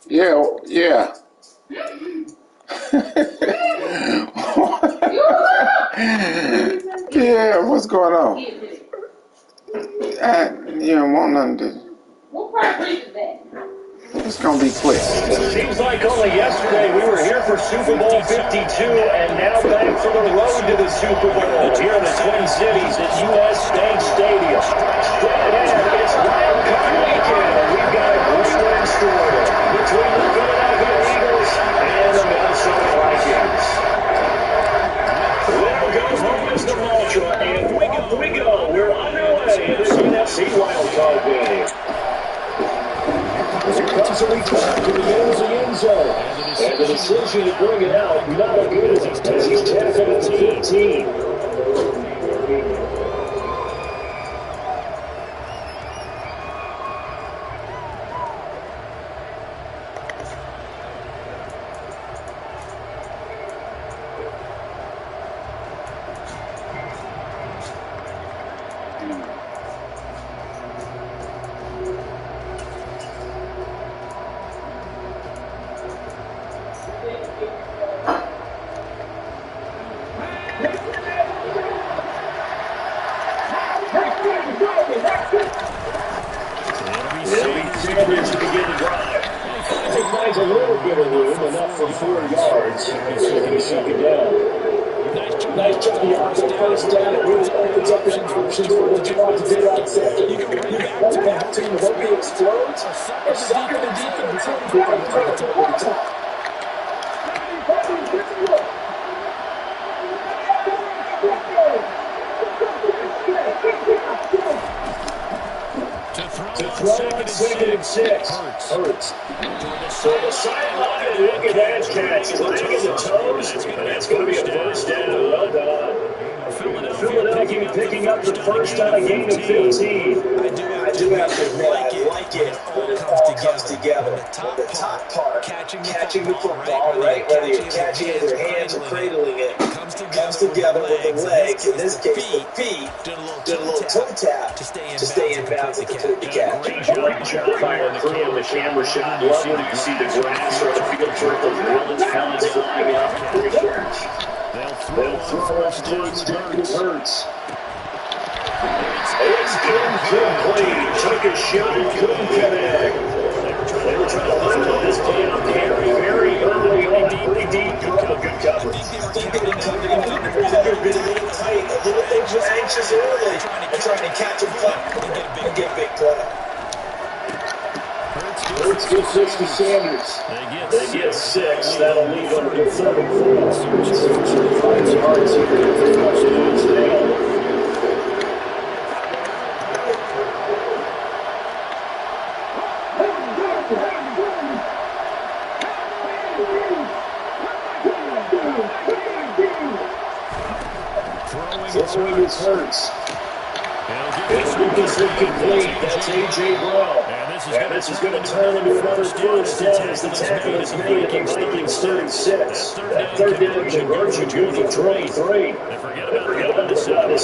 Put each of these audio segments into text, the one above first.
Yeah, yeah. Yeah, what's going on? You don't want nothing to. What part is that? It's gonna be quick. Seems like only yesterday we were here for Super Bowl 52 and now back for the road to the Super Bowl here in the Twin Cities at US Bank Stadium. Straight ahead, it's Wild Card Weekend. We've got a grueling story between the Philadelphia Eagles and the Minnesota Vikings. Winner goes home is the mantra, and off we go. We're underway in this NFC Wild Card game. Here comes the return to the end zone. And the decision to bring it out, not a good one, as he's tackled at the 15. Sanders to begin the drive. He finds a little bit of room, enough for 4 yards. And he's second down. Nice job, Young. The first down, it really opens up the options for what you want to do on second. You can run back to the hope he explodes, or sucker the defense and throw it to the top. To throw on second and 6. Hurts. So the sideline, and look at that catch. Right in the toes, and that's going to be a first down. Well done. Philadelphia picking up the first on a gain of 15. I do have to admit, I like it when it all comes together. When the top part, catching the football, right? Whether you're catching it with your hands or cradling it, comes together with the legs. In this case, the feet did a little toe tap to stay in bounds and complete the catch. Great job firing free on the camera shot. Love when you see the grass or the field turf, those pellets flying up. Great catch. They'll throw on first down to Hurts. It's incomplete. Took a shot and couldn't connect. They were trying to line up this play up very early on. Pretty deep. Good coverage. I think they were coming in a little tight, a little anxious early, and trying to catch him and get big play. Hurts gets 6 to Sanders. They get 6. That'll leave them to 34. Searching finds Hurts here for touchdowns today. Throwing his Hurts. This incomplete. That's A.J. Brown. And this is going to turn into another first down as the tackle is made at the Vikings 36. That third down conversion good for 23. Forget about the set up the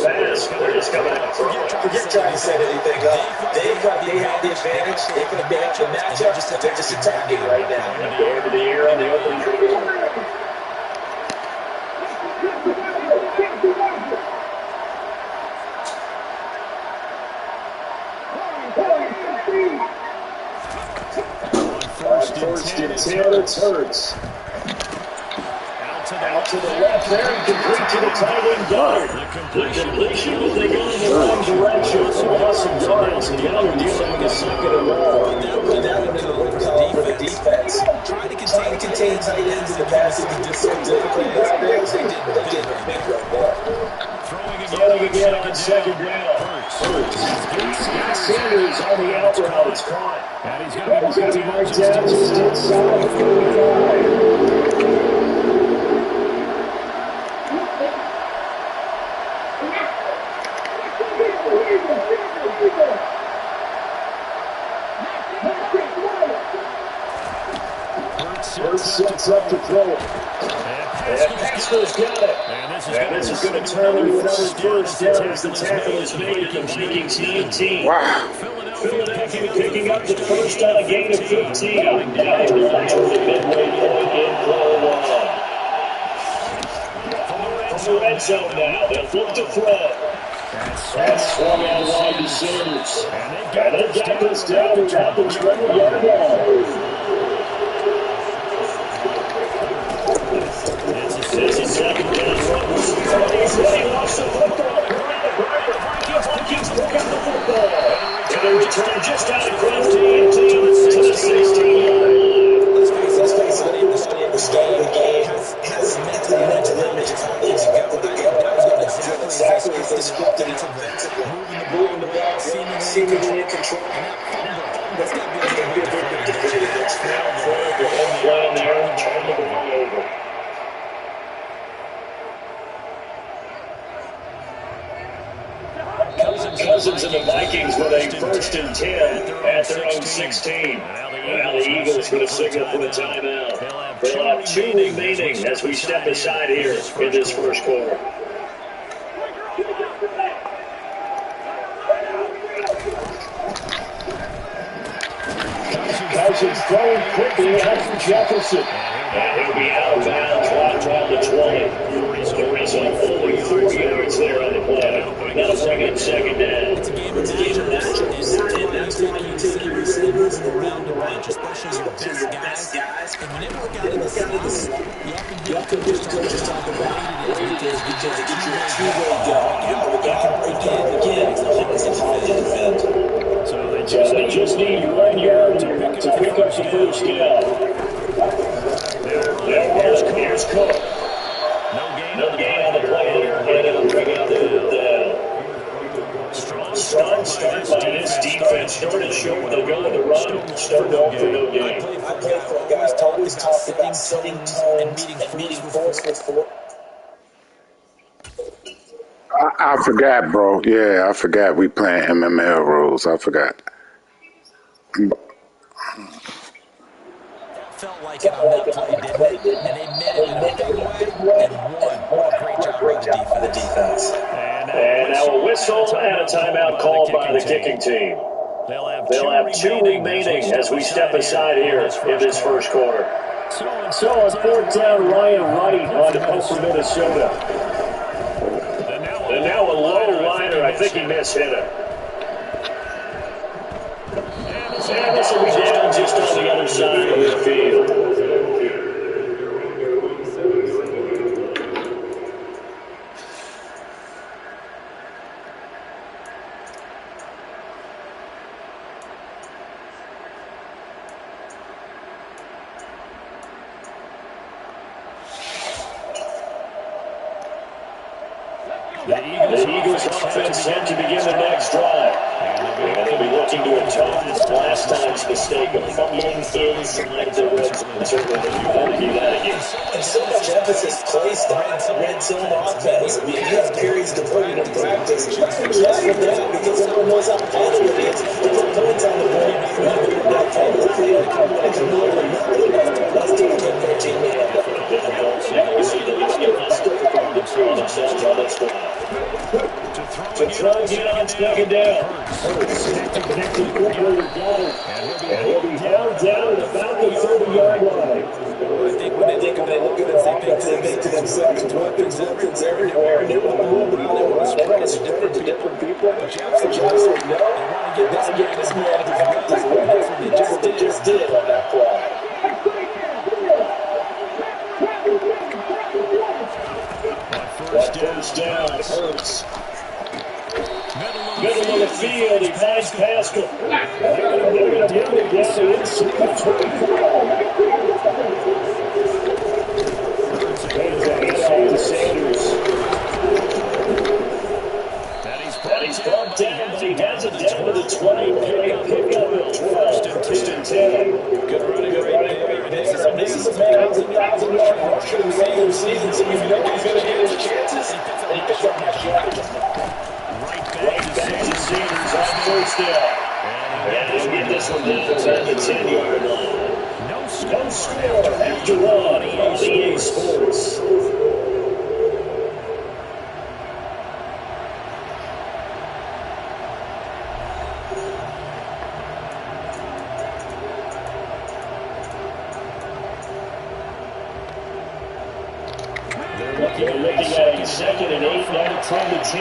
pass. They're just coming out. Forget trying to set anything up. They have the advantage. They can advance the matchup. They're just attacking right now. At the end of the year on the opening drive. First and 10, it's Hurts. Out to the left there and complete to the tight end guard. The completion, but they go in the wrong direction. Lost some yards, and now they're dealing with a second and long. That would be a good call for the defense. Trying to contain tight ends in the passing and just so difficult nowadays. They did a big run there. Throwing again on second down. Hurts. Sanders on the out route. It's caught. And he's going to be marked down just inside the 45. Hurts sets up to throw it. And Pascal's got it. And this is going to turn into another first down as the tackle is made at the Vikings 19. Wow. Philadelphia picking up the first on a gain of 15. Now they're launching the midway point in play one. From the red zone now, they'll look to throw. That's swung out wide to Sanders. And they've got this down at the 20-yard line. This is second down from the Seahawks. He lost the football. Vikings pick up the football. And they return just out of 15 to the 16-yard line. Let's face it, the start of the game has mentally colleagues got the game. Exactly as they scripted it. Moving the ball, seemingly in control. That's got to be a big difference. Play on there and turn the ball over. Cousins and the Vikings with a 1st and 10 at their own 16. Now the Eagles going to signal for a timeout. They'll have 2 remaining as we step aside here in this first quarter. Cousins throwing quickly out to Jefferson. And he'll be out of bounds right around the 20. There is only 4 yards there on the play. That'll bring it second down. It's a game of matchups, and that's why you take your receivers around the bunch, especially your best guys. And when they work out in the slot, you have to hear the coaches talk about what it is because to get your two-way going. You can break in again. It's hard to defend. So they just need 1 yard to pick up the first down. Here's Cook. No gain on the play here. And it'll bring out the down. Strong start by this defense. Started short. They'll go with the run. Started off for no gain. I played for a guy who always talked about setting tones and meeting force with force. I forgot, bro. Yeah, I forgot we playing MML rules. I forgot. Felt like it on that play, didn't it? And they met it in a big way and won. Great job by the defense. And now a whistle and a timeout called by the kicking team. They'll have 2 remaining as we step aside here in this first quarter. So on 4th down, Ryan Wright on the post for Minnesota. And now a low liner. I think he mishit it. And this will be down just on the other side of the field. The Eagles offense set to begin the next drive. And they'll be looking to atone this last time's mistake of fumbling inside the red zone. Certainly they want to do that again. And so much emphasis placed on red zone offense. I mean, you have periods to put it in practice. Just for that, because everyone knows how vital it is to put points on the board. Not that part of the field. And come over nothing. Let's take a good 13-man. To try again on 2nd down. Connected quickly with Goddard. And he'll be held down at about the 30-yard line. I think when they look at it, they think to themselves, weapons everywhere. And they want to move around. They want to spread it to different people. But Jackson, no. They want to get this man out of his weapons. That's what they just did on that play. First down, Hurts. Middle of the field, he finds Pascal. They're going to bring it down inside the 24. To Sanders. And he's brought down, but he has it down to the 20. Pick up at 12. 1st and 10. Good running right there. This is a man who's 1,000-yard rusher in the regular season, so you know he's going to get his chances. And he picks up that shot. Right back to Sanders on 1st down. And he'll get this one down at the 10-yard line. No score after 1 on EA Sports. They're looking at a 2nd and 8, now 10 to 10.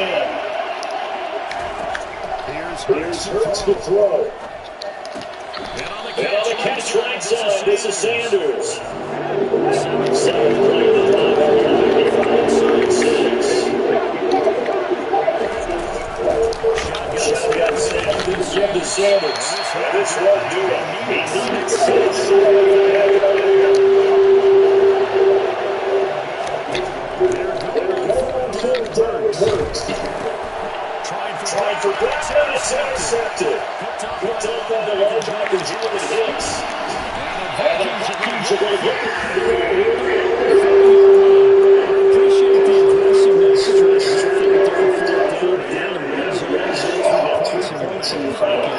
Here's Hurts to throw. And on the catch right side, this is Sanders. 7 play the clock for 6. Shotgun snap to the jump to Sanders. And this one due to 6. Trying for Brooks, and it's intercepted. Picked up by the linebacker, Julian Hicks. And the Vikings are going to get Appreciate the aggressiveness. Third down, red zone, points in the pocket.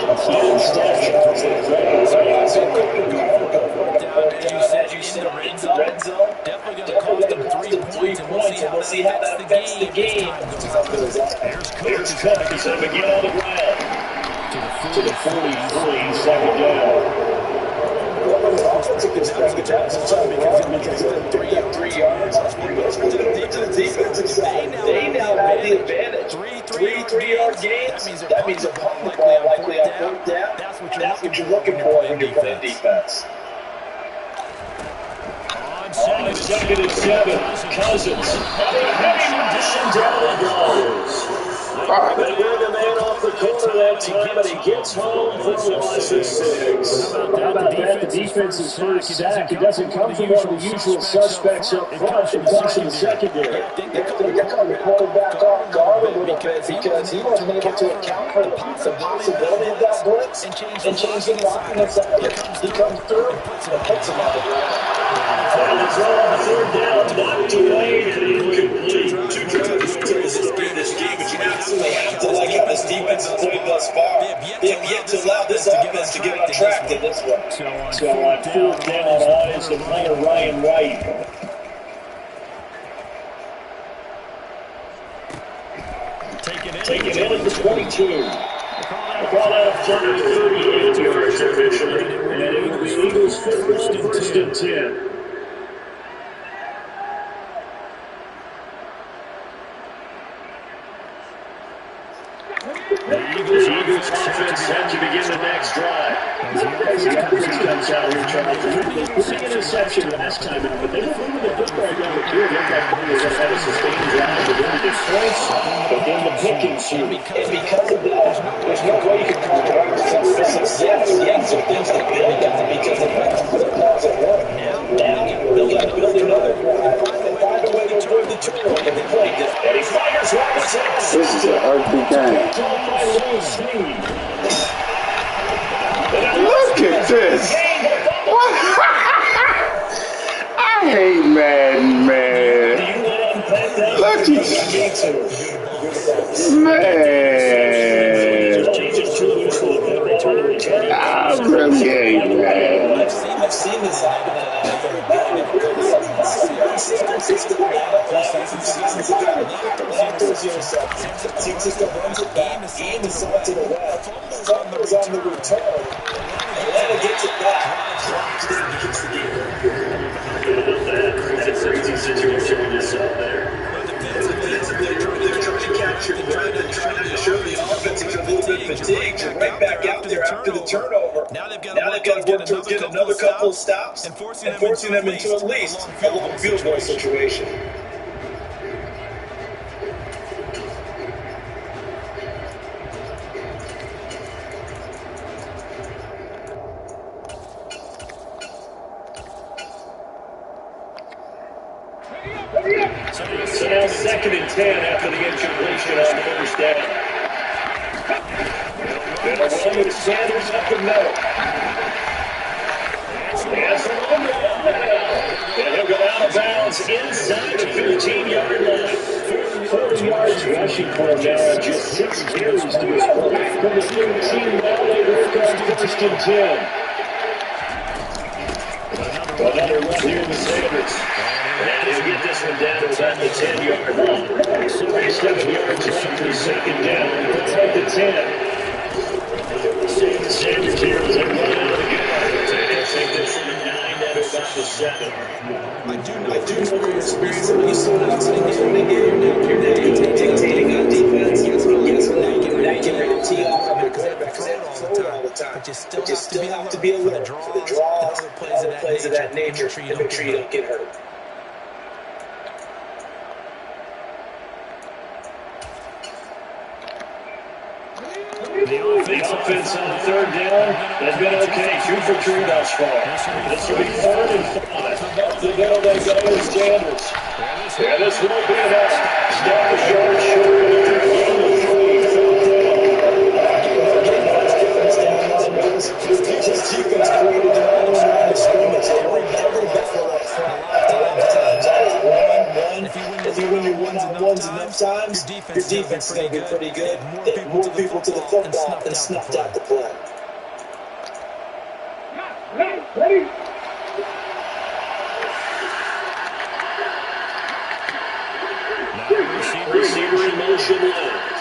As you said, in the red zone, definitely going to cost them 3 points, and we'll see how that affects the game as time goes on. Here's Cook. He's going to begin on the ground. To the 43, 2nd down. Offensive perspective, that's tough because they got 3 yards. To the defensive side, they now have the advantage. 3-3-yard gains. That means a punt ball likely on 4th down. That's what you're looking for when you're playing defense. On 2nd and 7, Cousins. Heavy rushing down the goals. They bring the man off the corner that time, but he gets home for the loss of 6. How about that? The defense's first sack. It doesn't come from one of the usual suspects up front. It comes from the secondary. I think they're going to the quarterback off guard a little bit because he wasn't able to account for the possibility of that blitz and change the lock inside. He comes through and puts him on the ground. And the throw on the 3rd down, knocked away and incomplete. 2 drives to this game, but you absolutely have to like how this defense has played thus far. They have yet to allow this offense to get on track in this one. So on 4th down, offensive player Ryan White. Taking in at the 22. A call out of 38 yards officially. And it will be Eagles 1st and 10. The Eagles offense set to begin the next drive. As the offense comes out here trying to big interception last time, but they don't move the football down the field. They've got players that have a sustained drive to win the points, but then the picking shoot. And because of that, there's no way you can compare the success against the things that build that because they have to put a pause at one. Now, they'll have to build another drive and find a way to avoid the turnover that they played. And he fires one. This is an ugly game. Look at this. What? I hate Madden, man. Look at this. Man. I really hate Madden. I've seen this Fumbles on the return. And then it gets it back. Drops it and gets the game. That's a crazy situation with yourself there. They're trying to capture, they're trying to show the offense is a little bit fatigued. You're right back out there after the turnover. Now they've got to work towards getting another couple of stops and forcing them into at least a long field goal situation. So now 2nd and 10 after the incompletion on 1st down. And a run with Sanders up the middle. And he'll go out of bounds inside the 15-yard line. 40 yards rushing for him now, just 6 carries to his play. From the 13, now they work on 1st and 10. Another run here with Sanders. And he'll get this one down to about the 10-yard line. 7 yards left for 2nd down. It's at the 10. Sanders here as they run out of the game. I think they're sort of 9 out of about the 7. I do know your experience, and you saw it in the game. You're now dictating on defense. Guess what? You're not getting ready to tee off on the quarterback because they have to throw it all the time. But you still have to be alert for the draws and other plays of that nature to make sure you don't get hurt. The offense on third down has been okay. 2 for 2 thus far. This will be 3rd and 5. Up the middle they go with Sanders. Yeah, this will be enough. Stop the short. Gain of 3. This defense created their own line of scrimmage. Every battle up front. If you win your one-on-ones enough times, your defense is going to be pretty good. Get more people to the football and snuffed out the play. Ready? Receiver in motion left.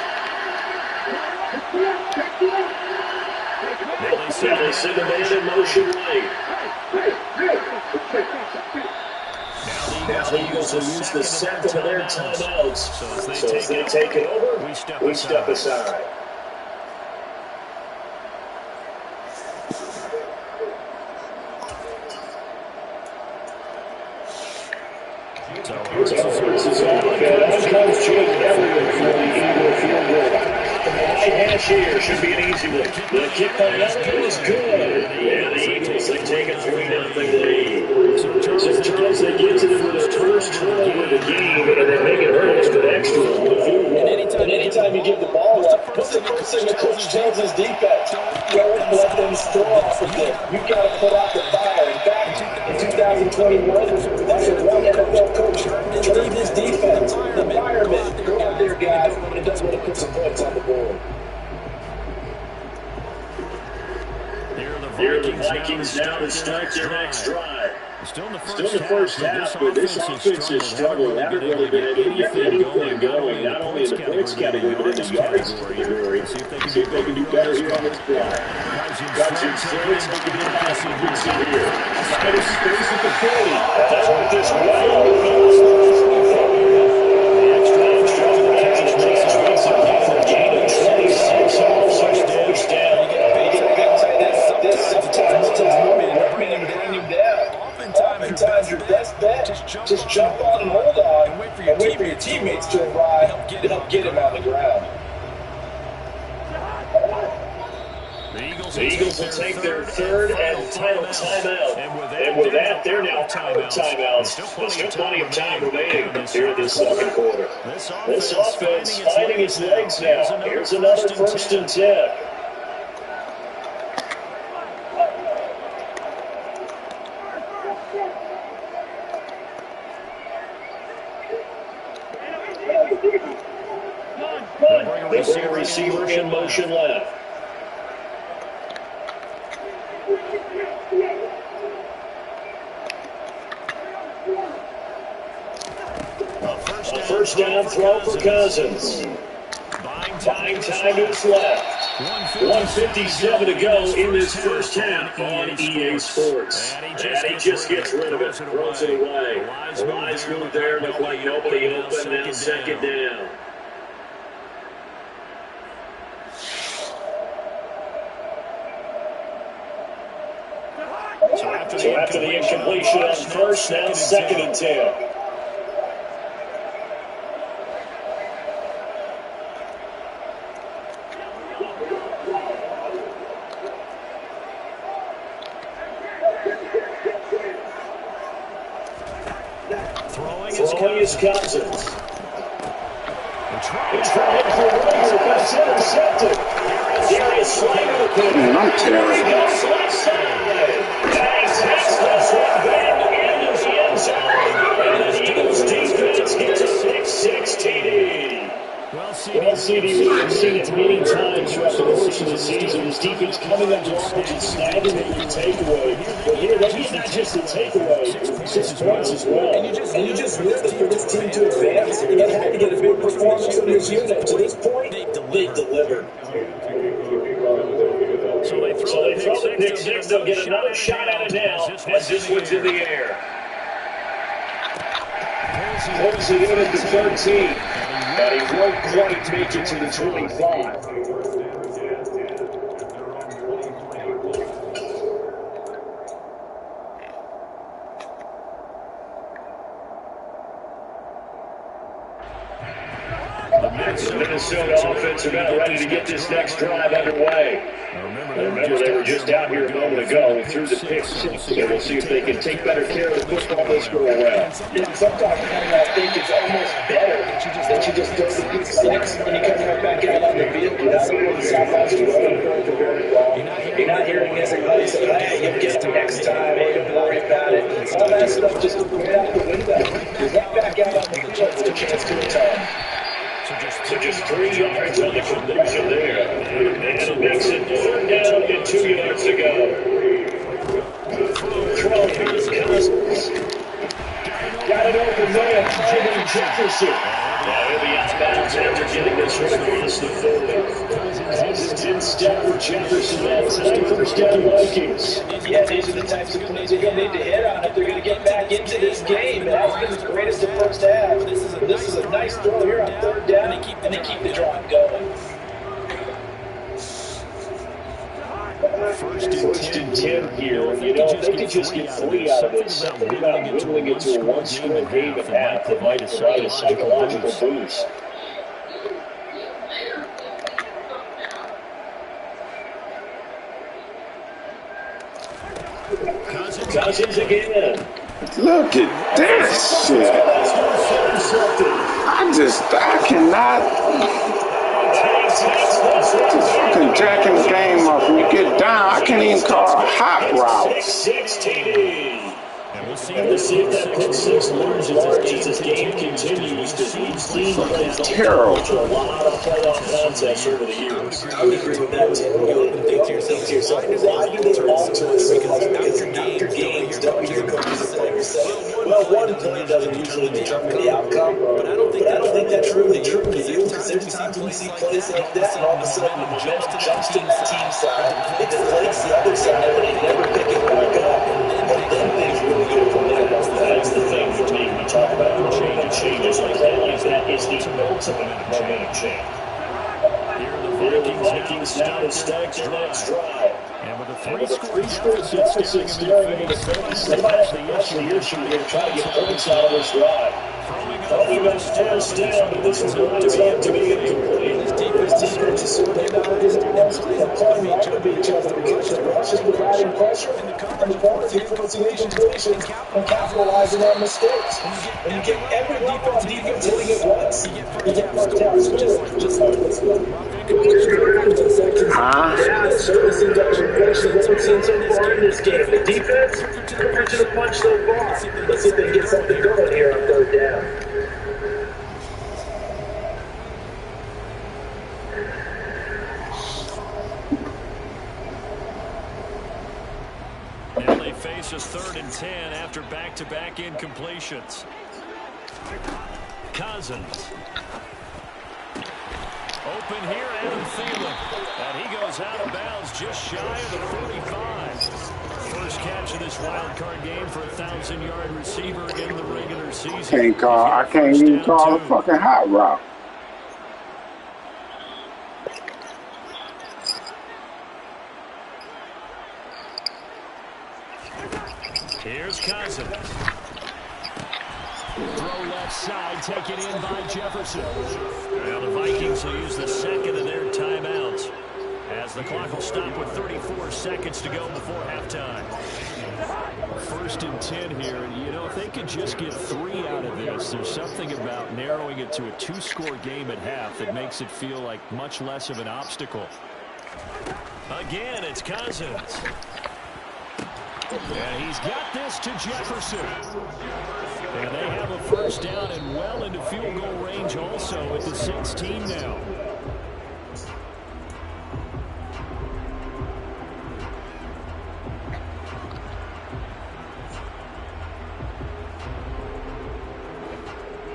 Now they send a man in motion right. Now the Eagles will use the second of their timeouts. So as they take it over, we step aside. This is all good. Out comes Jake Elliott for the Eagle field goal. The right hash here should be an easy one. The kick by Elliott is good. And the Eagles, they take a 3-0 lead. So Charles, they get to them with their first turnover of the game, and they make it hurt with an extra on the field goal. And anytime you give the ball up, what's the first thing that Coach tells his defense? Go and let them throw off a bit. You've got to put out the fire. In fact, in 2021, that's what one NFL coach turned his defense, the environment. Go out there, guys, and doesn't want to put some points on the board. Here are the Vikings now to start their next drive. Still in the first half, but this offense has struggled. Haven't really been anything going, not only in the points category, but in the yards category. See if they can do better here on this drive. Got some throws, but you didn't pass it here. Got his space at the 40. That's what this Sometimes your best bet, just jump on and hold on and wait for your teammates to arrive and help get him on the ground. The Eagles will take their third and final timeout. And with that, they're now out of timeouts. There's still plenty of time remaining here in this second quarter. This offense finding its legs now. Here's another 1st and 10. Receiver in motion left. A first down throw for Cousins. Buying time to his left. 1:57 to go in this first half on EA Sports. And he just gets rid of it, throws it away. The lines move there, look like nobody open, now 2nd down. So after the incompletion on first, now 2nd and 10. Throwing is Cousins. It's trying for Rager, but it's intercepted. Darius Slayton. Man, I'm terrible. Left side. Takes this one back into the end zone. And the Eagles defense gets a pick 6 TD. Well, CD, we've seen it many times throughout the course of the season. His defense coming up large and snagging the takeaway. But here, they get not just the takeaway, 6 points as well. And you just lived for this team to advance. They had to get a big performance from this unit. To this point, they delivered. So they throw the pick 6. They'll get another shot at it now as this one's in the air. Holds it in at the 13. And he won't quite make it to the 25. The Minnesota offense about ready to get this next drive underway. Remember, they were just out here a moment ago and threw the pick six. So we'll see if they can take better care of the football this go around. Sometimes I think it's almost better that you just throw the pick six and you come right back out on the field. You're not going to the sidelines and going for very long. You're not hearing everybody say, hey, you'll get it next time. Hey, don't worry about it. All that stuff just went out the window. You're right back out on the field with a chance to return. So just 3 yards on the conversion there. And it makes it 4th down and 2 yards to go. Throwing Cousins. Got it open there. Trying Jefferson. Now he'll be out of bounds after getting this one across the 40. Cousins in step with Jefferson. That's 1st down Vikings. Yeah, these are the types of plays they're going to need to hit on if they're going to get back into this game. It has been the greatest of first half. This is a nice throw here on 3rd down, and they keep the drive going. First and 10 here. You know, if they could just get 3 out of this, something about whittling it to a one-score game at half that might provide a psychological boost. Cousins again. Look at this shit. I cannot. Fucking jacking the game up. When you get down, I can't even call a hot route. 16. And we'll see if that pick six looms large as this game continues to lead plays terrible. to a lot of playoff contests over the years. I would agree with that, Tim. You think to yourself, why do they alter it so much? Because after games, don't hear coaches and players say, well, one play doesn't usually determine the outcome, but I don't think that's really true to you, because there's times when we see plays like that, and all of a sudden the momentum jumps to the team side, it deflates the other side, and they never pick it back up, and then things really go from there. That's the thing for me. We talk about changes like that is the ultimate momentum change. Here the Vikings now to start the next drive. And with a three-score deficit staring in the face, they might have to rush the issue here to try to get points out of this drive. Talking about 1st down, but this is going to be incomplete. This defense is sorting out his defensively and playing off of each other because the rush is providing pressure and the corner defense making completions and capitalizing on mistakes. When you get every level on defense hitting it once, you get first down scoring. Just like this one. Yeah, it certainly seems like the inflation what we've seen so far in this game. The defense, quicker to the punch so far. Let's see if they can get something going here on 3rd down. And they face a 3rd and 10 after back-to-back incompletions. Cousins. Open here, Adam Thielen. And he goes out of bounds just shy of the 45. First catch of this wild card game for a 1,000-yard receiver in the regular season. I can't even call a fucking hot route. Here's Cousins. Throw left side, taken in by Jefferson. Well, the Vikings will use the second of their timeouts as the clock will stop with 34 seconds to go before halftime. 1st and 10 here, and you know, if they could just get 3 out of this, there's something about narrowing it to a 2-score game at half that makes it feel like much less of an obstacle. Again, it's Cousins. And he's got this to Jefferson. And they have a 1st down and well into field goal range also at the 16 now.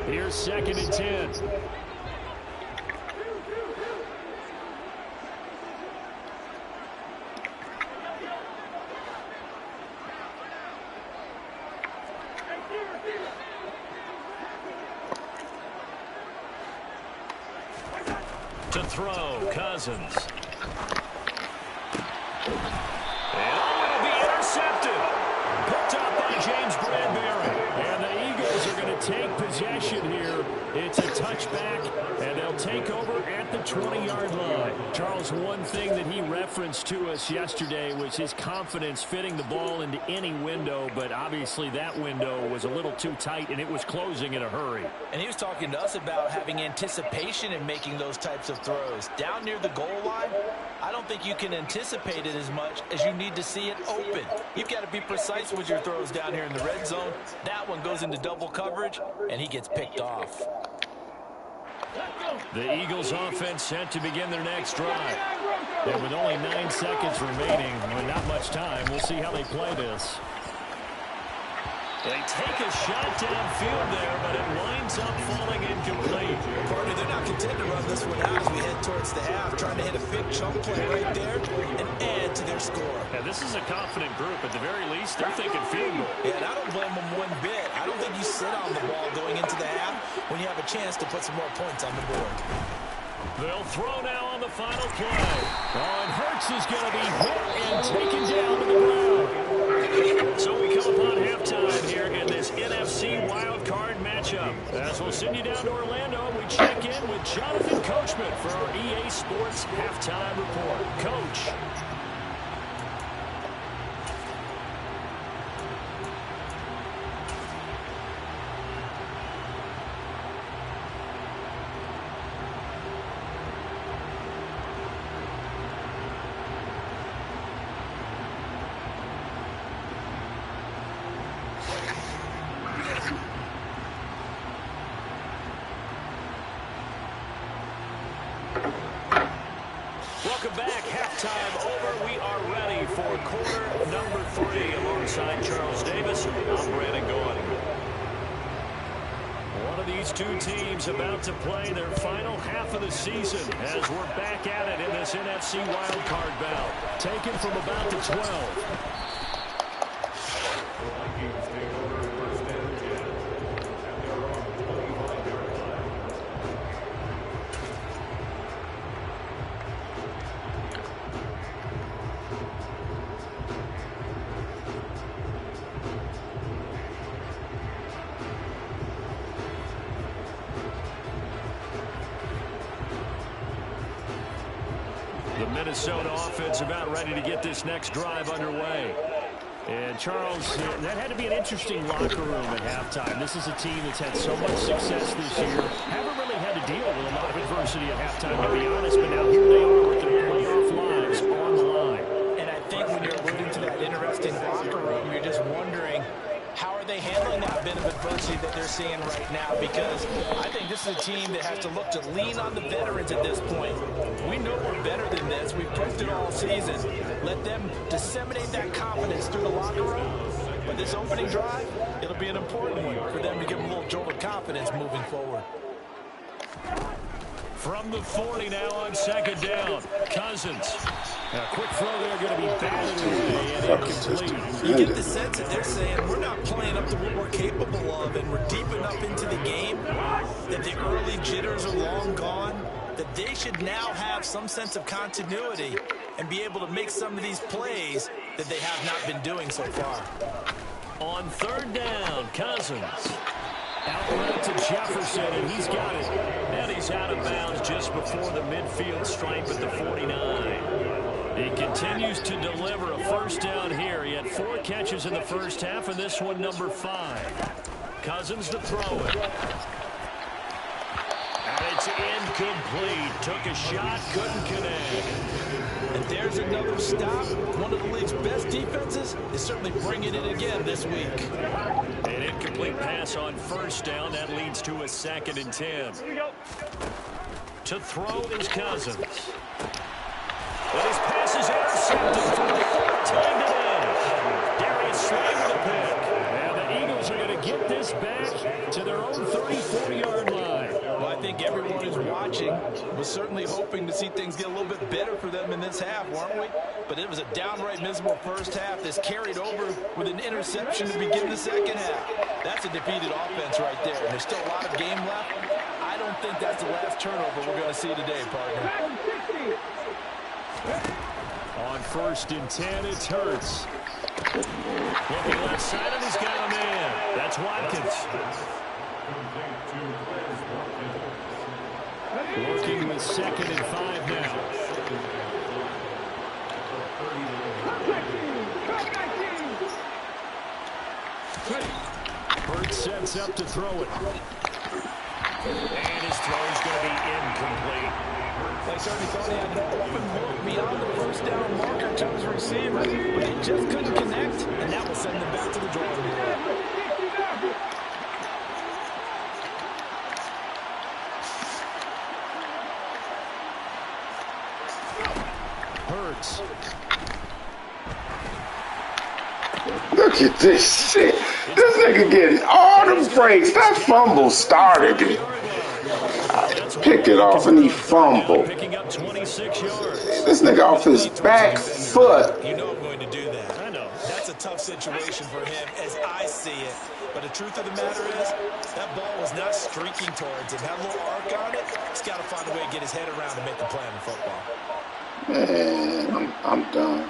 Here's 2nd and 10. throw, Cousins. And it'll be intercepted. Picked up by James Bradbury. And the Eagles are going to take possession here. It's a touchback, and they'll take over at the 20-yard line. Charles, one thing that he referenced to us yesterday was his confidence fitting the ball into any window, but obviously that window was a little too tight, and it was closing in a hurry. And he was talking to us about having anticipation in making those types of throws. Down near the goal line, I don't think you can anticipate it as much as you need to see it open. You've got to be precise with your throws down here in the red zone. That one goes into double coverage, and he gets picked off. The Eagles offense set to begin their next drive. And with only 9 seconds remaining, with not much time, we'll see how they play this. They take a shot downfield there, but it winds up falling incomplete. Partner, they're not content to run this one out as we head towards the half, trying to hit a big chunk play right there and add to their score. Yeah, this is a confident group. At the very least, they're thinking field goal. Yeah, and I don't blame them one bit. I don't think you sit on the ball going into the half when you have a chance to put some more points on the board. They'll throw now on the final play. Oh, and Hurts is going to be hit and taken down to the ground. So we come upon halftime here in this NFC wildcard matchup. As we'll send you down to Orlando, we check in with Jonathan Coachman for our EA Sports Halftime Report. Coach. Welcome back. Halftime over. We are ready for quarter number 3 alongside Charles Davis. I'm Brandon Gaudin. One of these two teams about to play their final half of the season as we're back at it in this NFC wildcard bout. Taken from about the 12. The Minnesota offense about ready to get this next drive underway. And Charles, that had to be an interesting locker room at halftime. This is a team that's had so much success this year. Haven't really had to deal with a lot of adversity at halftime, to be honest, but now here they are with their playoff lives on the line. And I think when you're alluding to that interesting locker room, you're just wondering, how are they handling that bit of adversity that they're seeing right now? Because I think this is a team that has to look to lean on the veterans at this point. We know we're better than this. We've proved it all season. Let them disseminate that confidence through the locker room. But this opening drive, it'll be an important one for them to give them a little jolt of confidence moving forward. From the 40 now on second down, Cousins. A quick throw there going to be batted away and incomplete. You get the sense that they're saying we're not playing up to what we're capable of, and we're deep enough into the game that the early jitters are long gone, that they should now have some sense of continuity and be able to make some of these plays that they have not been doing so far. On third down, Cousins. Out route to Jefferson, and he's got it. And he's out of bounds just before the midfield stripe at the 49. He continues to deliver a first down here. He had 4 catches in the first half, and this one number 5. Cousins to throw it. And it's incomplete. Took a shot, couldn't connect. And there's another stop. One of the league's best defenses is certainly bringing it again this week. An incomplete pass on first down. That leads to a 2nd and 10. To throw is Cousins. But his pass is intercepted for the 4th time today. Darius Slay with the pick. And the Eagles are going to get this back to their own 30-40-yard line. Well, I think everyone who's watching was certainly hoping to see things get a little bit better for them in this half, weren't we? But it was a downright miserable first half that's carried over with an interception to begin the second half. That's a defeated offense right there, and there's still a lot of game left. I don't think that's the last turnover we're going to see today, partner. On 1st and 10, it's Hurts. Looking left side, and he's got a man. That's Watkins. Working with 2nd and 5 now. Hurts sets up to throw it. And his throw is going to be incomplete. They certainly thought he had an open look beyond the first down marker to his receiver, but he just couldn't connect, and that will send them back to the drawing board. Hurts. Look at this shit. This nigga getting all the breaks. That fumble started it. I picked it off and he fumbled. Picking up 26 yards. This nigga off his back foot. You know I'm going to do that. I know. That's a tough situation for him as I see it. But the truth of the matter is, that ball was not streaking towards him. Had a little arc on it. He's got to find a way to get his head around and make a play in football. Man, I'm done.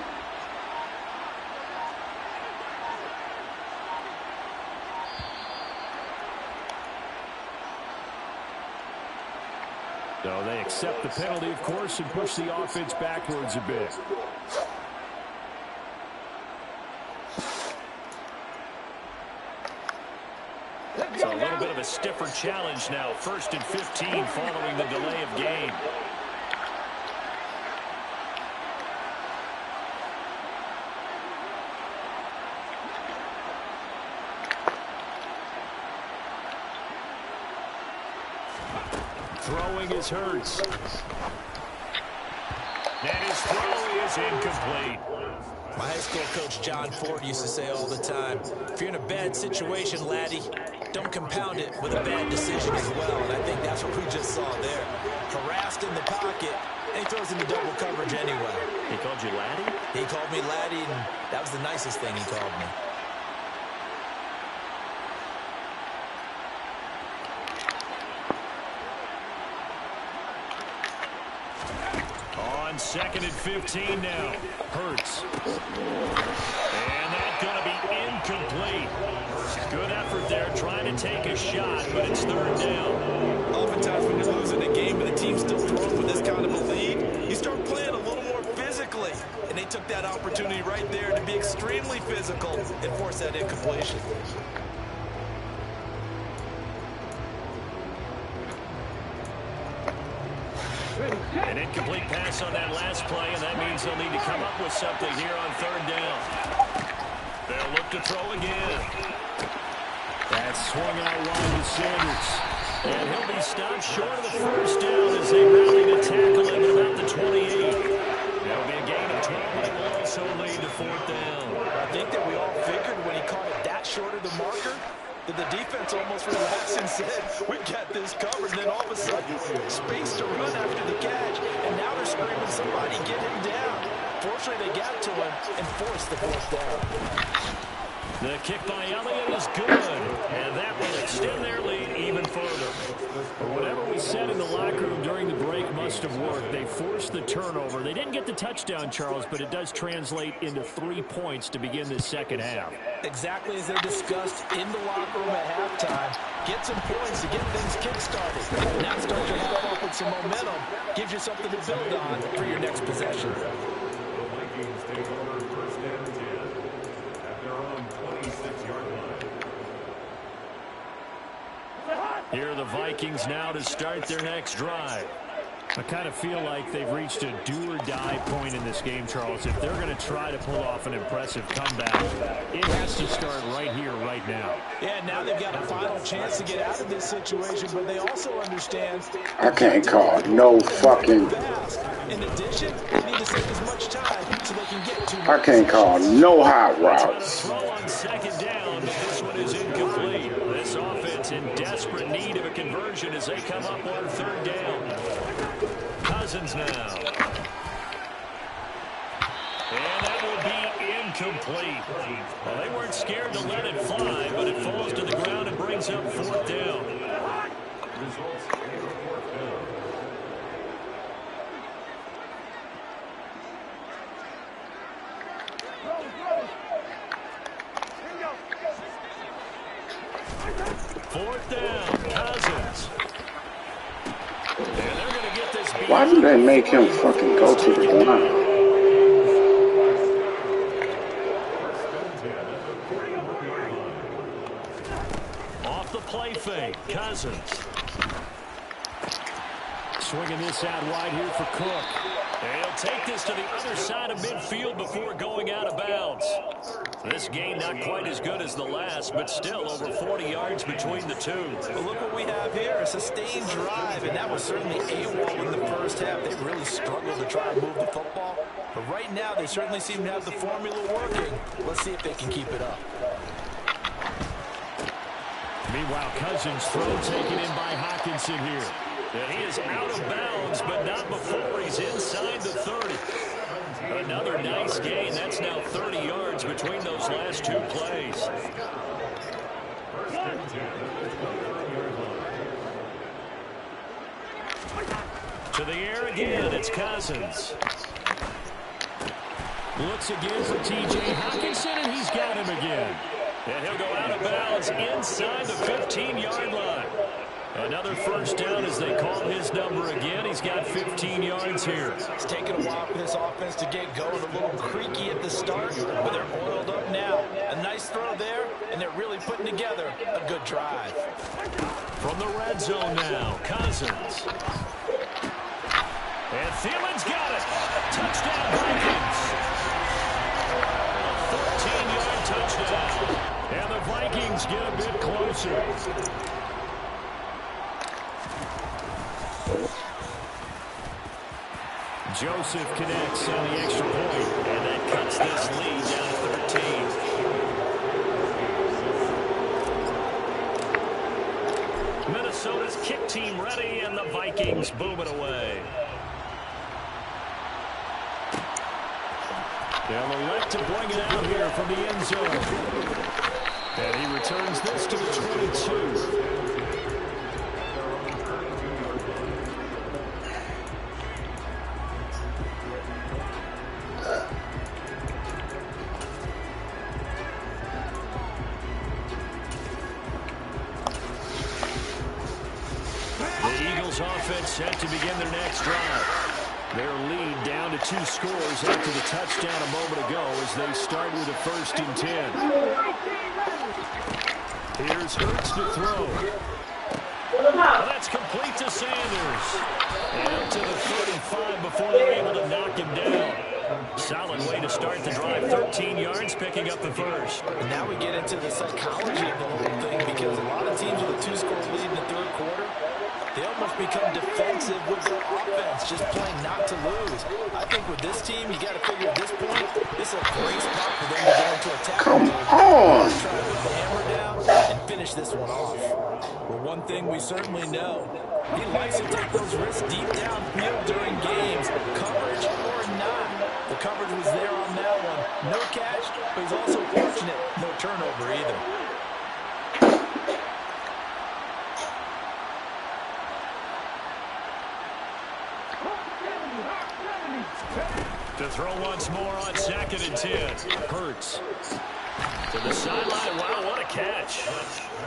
So they accept the penalty, of course, and push the offense backwards a bit. So a little bit of a stiffer challenge now. 1st and 15 following the delay of game. Throwing is Hurts. And his throw is incomplete. My high school coach, John Ford, used to say all the time, if you're in a bad situation, laddie, don't compound it with a bad decision as well. And I think that's what we just saw there. Harassed in the pocket, and he throws into double coverage anyway. He called you laddie? He called me laddie, and that was the nicest thing he called me. On 2nd and 15 now. Hurts. And that's going to be incomplete. Good effort there trying to take a shot, but it's 3rd down. Oftentimes when you're losing a game and the team's still throwing with this kind of a lead, you start playing a little more physically. And they took that opportunity right there to be extremely physical and force that incompletion. An incomplete pass on that last play, and that means they'll need to come up with something here on 3rd down. They'll look to throw again. That's swung out wide to Sanders. And he'll be stopped short of the 1st down as they rally to tackle him at about the 28. That'll be a gain of 12, but it will also lead to 4th down. I think that we all figured when he caught it that short of the marker, that the defense almost relaxed and said, we got this covered. And then all of a sudden, space to run after the catch. And now they're screaming, somebody get him down. Fortunately, they got to him and forced the 4th down. The kick by Elliott is good, and that will extend their lead even further. Whatever we said in the locker room during the break must have worked. They forced the turnover. They didn't get the touchdown, Charles, but it does translate into 3 points to begin this second half. Exactly as they discussed in the locker room at halftime. Get some points to get things kick-started. Now start your half off with some momentum. Gives you something to build on for your next possession. Here are the Vikings now to start their next drive. I kind of feel like they've reached a do-or-die point in this game, Charles. If they're going to try to pull off an impressive comeback, it has to start right here, right now. Yeah, now they've got a final chance to get out of this situation, but they also understand I can't call no fucking. in addition, they need to save as much time so they can get to I can't call no hot routes. Throw on 2nd down, but this one is incomplete. This offense defense in desperate need of a conversion as they come up on third down. Cousins now. And that will be incomplete. Well, they weren't scared to let it fly, but it falls to the ground and brings up fourth down. Fourth down, Cousins. And they're going to get this beat. Why do they make him fucking go to the line? Off the play fake, Cousins. Swinging this out wide here for Cook. And he'll take this to the other side of midfield before going out of bounds. This game not quite as good as the last, but still over 40 yards between the two. Well, look what we have here, a sustained drive, and that was certainly AWOL in the first half. They really struggled to try and move the football, but right now they certainly seem to have the formula working. Let's see if they can keep it up. Meanwhile, Cousins' throw taken in by Hockenson here. And he is out of bounds, but not before he's inside the 30. Another nice gain. That's now 30 yards between those last two plays. To the air again, it's Cousins. Looks again for T.J. Hockenson, and he's got him again. And he'll go out of bounds inside the 15-yard line. Another first down as they call his number again. He's got 15 yards here. It's taken a while for this offense to get going. A little creaky at the start, but they're oiled up now. A nice throw there, and they're really putting together a good drive. From the red zone now, Cousins. And Thielen's got it. Touchdown, Vikings. A 13-yard touchdown. And the Vikings get a bit closer. Joseph connects on the extra point, and that cuts this lead down to 13. Minnesota's kick team ready, and the Vikings boom it away. They'll elect to bring it out here from the end zone. And he returns this to the 22. Offense set to begin their next drive. Their lead down to 2 scores after the touchdown a moment ago as they start with a 1st and 10. Here's Hurts to throw. Well, that's complete to Sanders. And up to the 35 before they're able to knock him down. Solid way to start the drive. 13 yards, picking up the first. And now we get into the psychology of the whole thing, because a lot of teams with a 2-score lead in the third quarter, they almost become defensive with their offense, just playing not to lose. I think with this team, you got to figure at this point, this is a great spot for them to go into attack. Come on! Try to put the hammer down and finish this one off. Well, one thing we certainly know, he likes to take those risks deep downfield during games, coverage or not. The coverage was there on that one. No catch, but he's also fortunate. No turnover either. To throw once more on 2nd and 10. Hurts. To the sideline. Wow, what a catch.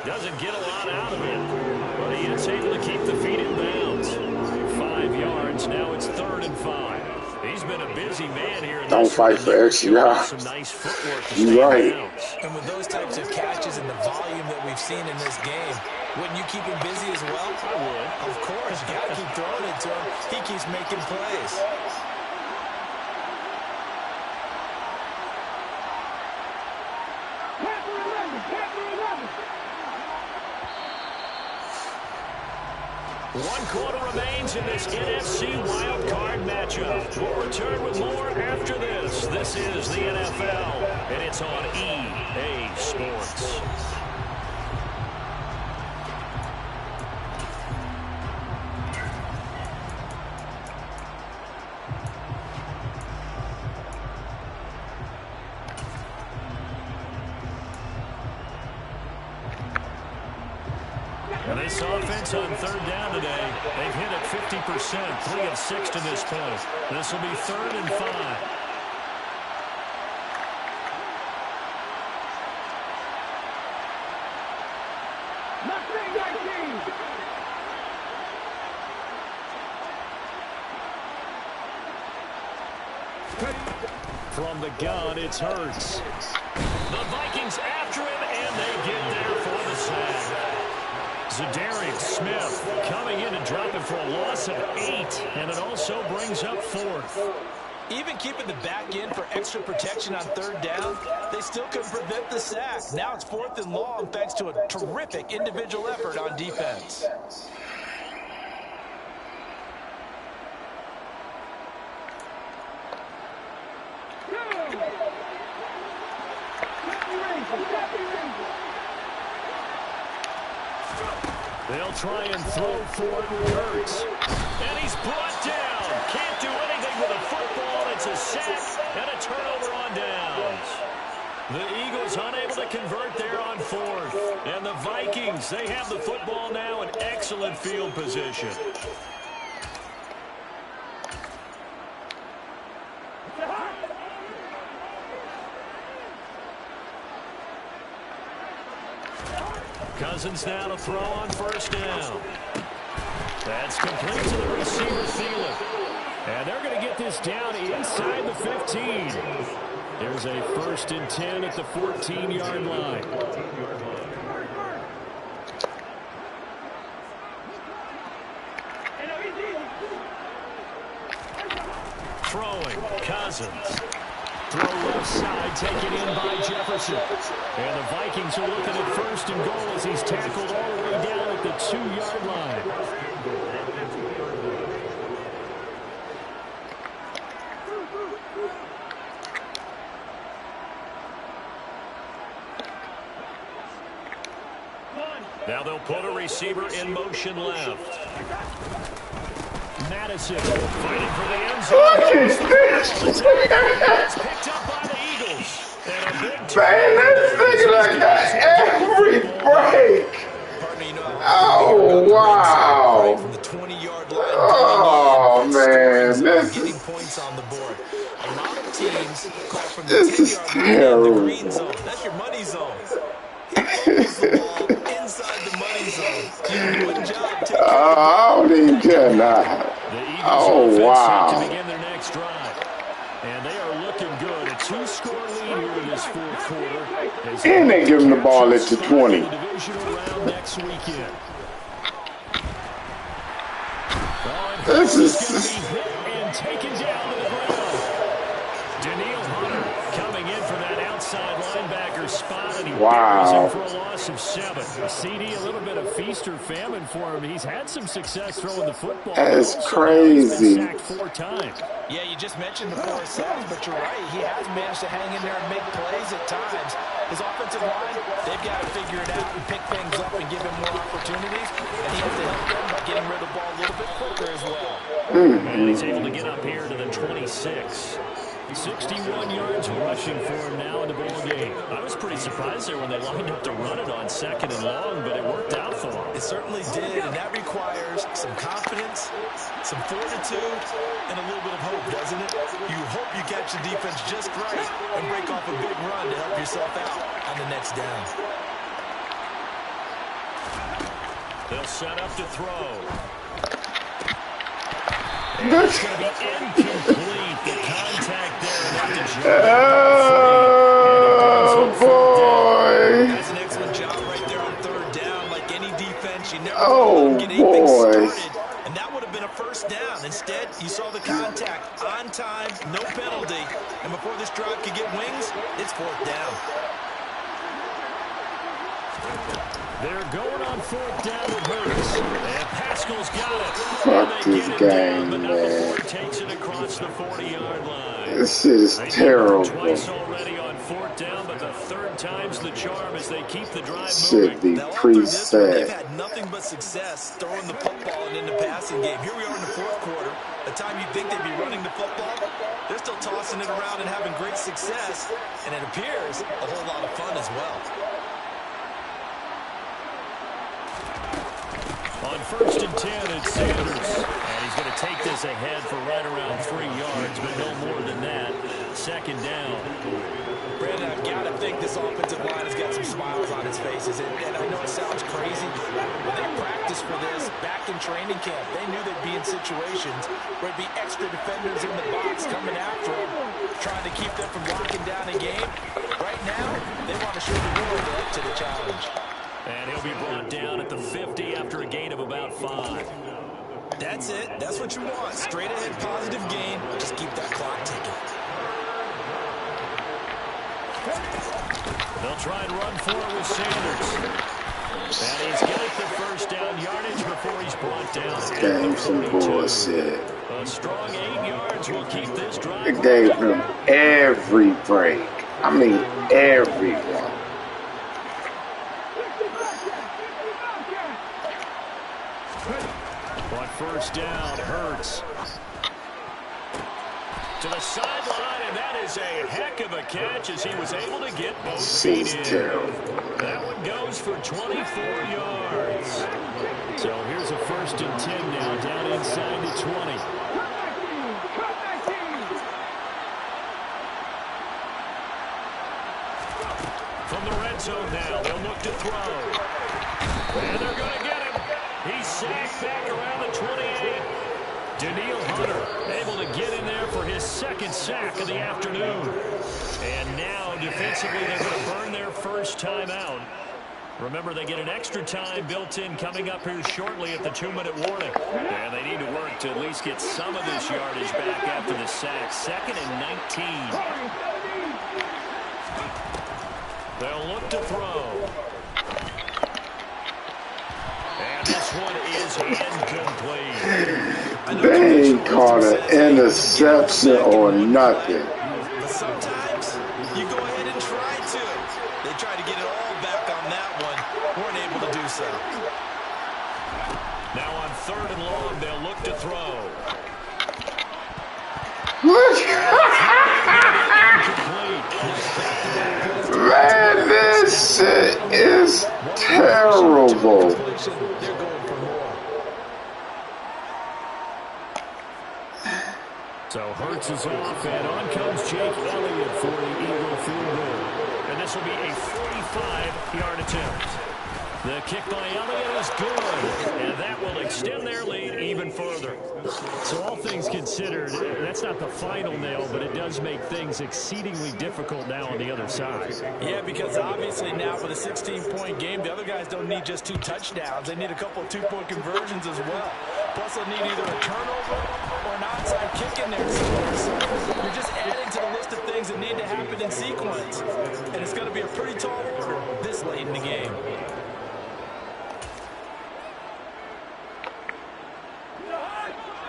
Doesn't get a lot out of it, but he is able to keep the feet in bounds. 5 yards. Now it's 3rd and 5. He's been a busy man here. Don't fight for extra yards. Some nice footwork to You're right. And with those types of catches and the volume that we've seen in this game, wouldn't you keep him busy as well? I would. Of course. You got to keep throwing it to him. He keeps making plays. One quarter remains in this NFC wildcard matchup. We'll return with more after this. This is the NFL, and it's on EA Sports. And this offense on third down today, they've hit it 50%, 3 of 6 to this point. This will be 3rd and 5. From the gun, it's Hurts. The Vikings after him, and they get there for the sack. Zadarius Smith coming in and dropping for a loss of 8, and it also brings up 4th. Even keeping the back end for extra protection on third down, they still couldn't prevent the sack. Now it's 4th and long thanks to a terrific individual effort on defense. They'll try and throw for Hurts. And he's brought down. Can't do anything with a football. It's a sack and a turnover on downs. The Eagles unable to convert there on 4th. And the Vikings, they have the football now in excellent field position. Cousins now to throw on 1st down. That's complete to the receiver, Thielen. And they're going to get this down inside the 15. There's a 1st and 10 at the 14-yard line. Throwing, Cousins. Throw left side, taken in by Jefferson. And the Vikings are looking at 1st and goal as he's tackled all the way down at the 2-yard line. Now they'll put a receiver in motion left. Madison fighting for the end zone. What is this? It's picked up by the Eagles. And a big Man, this nigga like that every break. Oh, wow. From the 20-yard line. Oh, man. This Getting is, points on the board. A lot of teams call from the this is 10-yard line in the green terrible. zone. That's your money zone. He fumbles the ball inside the money zone. You do a job taking I don't even care now. The Eagles Oh, offense set wow. to begin their next drive. And they are looking good. A 2-score lead here in this 4th quarter. As And they give him the ball at the 20. the divisional round next weekend. This Going is to be hit and taken down to the ground. Daniil Hunter coming in from that outside linebacker spot, and he buries him for a loss of 7. CD, a little bit of feast or famine for him. He's had some success throwing the football. That is Also, crazy. He's been sacked 4 times. Yeah, you just mentioned the 4 sacks, but you're right. He has managed to hang in there and make plays at times. His offensive line, they've got to figure it out and pick things up and give him more opportunities. And he has to help them by getting rid of the ball a little bit quicker as well. And he's able to get up here to the 26. 61 yards rushing for him now in the ball game. I was pretty surprised there when they lined up to run it on 2nd and long, but it worked out for him. It certainly did, and that requires some confidence, some fortitude, and a little bit of hope, doesn't it? You hope you catch the defense just right and break off a big run to help yourself out on the next down. They'll set up to throw. This, It's going to be incomplete. The contact there enough to oh, boy. That's an excellent job right there on third down. Like any defense, you never Oh, get anything boy. started. And that would have been a 1st down. Instead, you saw the contact on time, no penalty. And before this drive could get wings, it's 4th down. They're going on 4th down with Hurts. And Pascal's got it. Fuck And they this get it down, game, but now man. Ford takes it across the 40-yard line. This shit is They did it terrible. twice already on 4th down, but the 3rd time's the charm as they keep the drive Should moving. be Now, all through this one, they've preset. had nothing but success throwing the football and in the passing game. Here we are in the 4th quarter. A time you'd think they'd be running the football. They're still tossing it around and having great success. And it appears a whole lot of fun as well. first and 10 at Sanders. And he's going to take this ahead for right around 3 yards, but no more than that. Second down. Brandon, I've got to think this offensive line has got some smiles on its faces. And I know it sounds crazy, but they practiced for this back in training camp. They knew they'd be in situations where there'd be extra defenders in the box coming after them, trying to keep them from locking down a game. Right now, they want to show the world they're up to the challenge. And he'll be brought down at the 50 after a gain of about 5. That's it. That's what you want. Straight ahead positive gain. Just keep that clock ticking. They'll try and run for it with Sanders. And he's got the first down yardage before he's brought down. Game some bullshit. A strong 8 yards will keep this drive. It gave him every break. I mean, everyone. On first down, Hurts. To the sideline, and that is a heck of a catch as he was able to get both feet in. That one goes for 24 yards. So here's a first and 10 now, down inside the 20. From the red zone now, they'll look to throw. And they're going to get him. He's sacked back around the 28. Daniil Hunter able to get in there for his second sack of the afternoon. And now defensively they're going to burn their first time out. Remember, they get an extra time built in coming up here shortly at the 2-minute warning. And they need to work to at least get some of this yardage back after the sack. 2nd and 19. They'll look to throw. And this one is incomplete. They caught an interception or nothing. But sometimes you go ahead and try to. They tried to get it all back on that one. Weren't able to do so. Now on 3rd and long, they'll look to throw. Man, this shit is terrible. So Hurts is off, and on comes Jake Elliott for the Eagle field goal. And this will be a 45-yard attempt. The kick by Elliott is good, and that will extend their lead even further. So all things considered, that's not the final nail, but it does make things exceedingly difficult now on the other side. Yeah, because obviously now with a 16-point game, the other guys don't need just 2 touchdowns. They need a couple of 2-point conversions as well. Plus, they'll need either a turnover or an outside kick in there somewhere. So you're just adding to the list of things that need to happen in sequence. And it's going to be a pretty tall order this late in the game.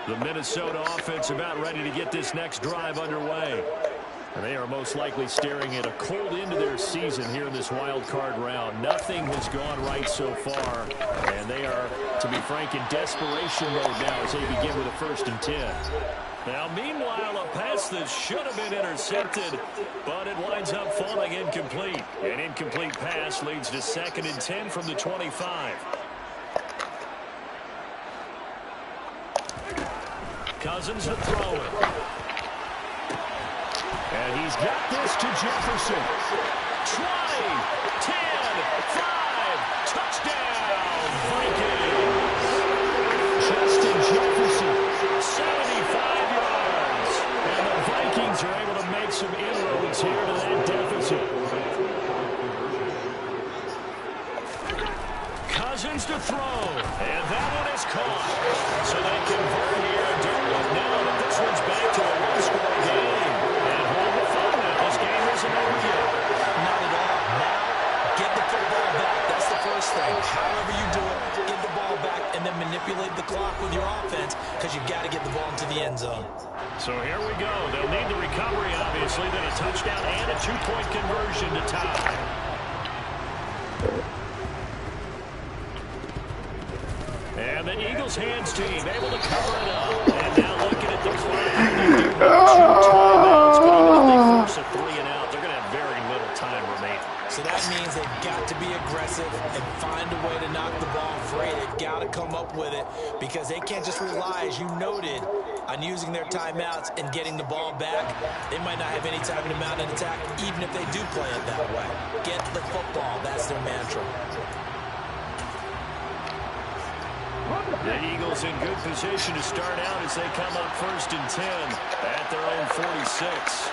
The Minnesota offense about ready to get this next drive underway. And they are most likely staring at a cold end to their season here in this wild card round. Nothing has gone right so far. And they are, to be frank, in desperation mode now as they begin with a 1st and 10. Now, meanwhile, a pass that should have been intercepted, but it winds up falling incomplete. An incomplete pass leads to 2nd and 10 from the 25. Cousins to throw it. And he's got this to Jefferson. 20, 10, 5, touchdown, Vikings. Justin Jefferson, 75 yards. And the Vikings are able to make some inroads here to that deficit. Cousins to throw. And that one is caught. So they convert here and do what now that this one's back to a one-score game. And hold the phone now. This game isn't over yet. Not at all. Now, get the football back. That's the first thing. However you do it, get the ball back and then manipulate the clock with your offense because you've got to get the ball into the end zone. So here we go. They'll need the recovery, obviously, then a touchdown and a 2-point conversion to tie. And the Eagles hands team able to cover it up. And now looking at the clock. They do have 2 timeouts, but even if they force a 3 and out, they're going to have very little time remaining. So that's That means they've got to be aggressive and find a way to knock the ball free. They've got to come up with it because they can't just rely, as you noted, on using their timeouts and getting the ball back. They might not have any time to mount an attack, even if they do play it that way. Get the football. That's their mantra. The Eagles in good position to start out as they come up 1st and 10 at their own 46.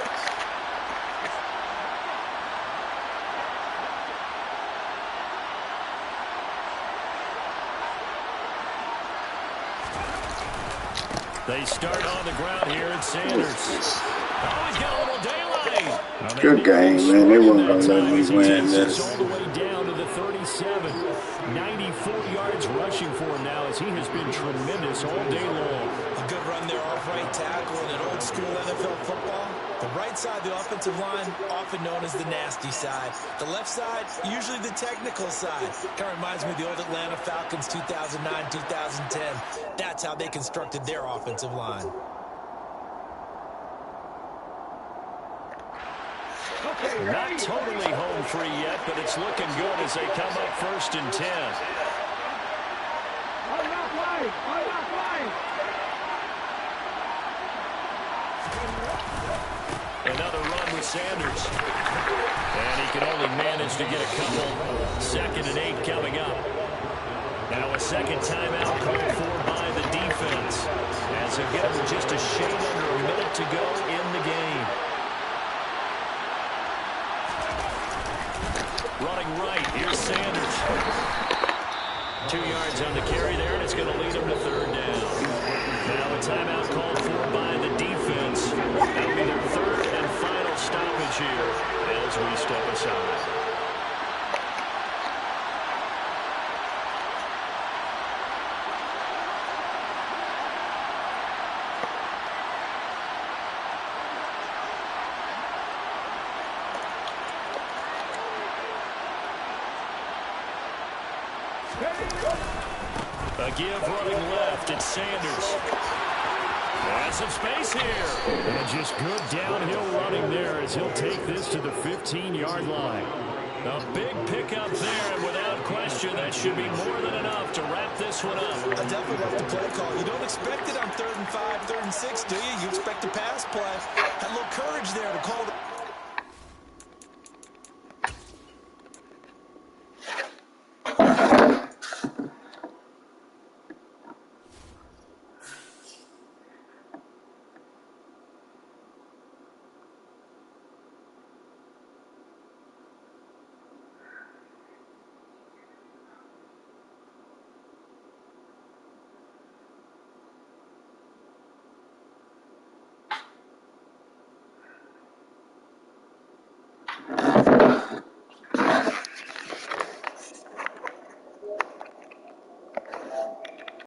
They start on the ground here at Sanders. Oh, he's got a little daylight. Good game, man. They weren't going to let me win this. All the way down to the 37. 94 yards rushing for him now as he has been tremendous all day long. A good run there off right tackle in an old school NFL football. The right side of the offensive line, often known as the nasty side. The left side, usually the technical side. Kind of reminds me of the old Atlanta Falcons 2009, 2010. That's how they constructed their offensive line. Not totally home free yet, but it's looking good as they come up 1st and 10. Another run with Sanders. And he can only manage to get a couple. 2nd and 8 coming up. Now a second timeout called for by the defense. As they get with just a shade under a minute to go in the game. Running right, here's Sanders. 2 yards on the carry there, and it's going to lead him to 3rd down. Now a timeout called for by the defense. That'll be their 3rd and final stoppage here as we step aside. A give running left, it's Sanders. Has some space here. And just good downhill running there as he'll take this to the 15-yard line. A big pickup there, and without question, that should be more than enough to wrap this one up. I definitely like the play call. You don't expect it on 3rd and 5, 3rd and 6, do you? You expect a pass play. Had a little courage there to call the...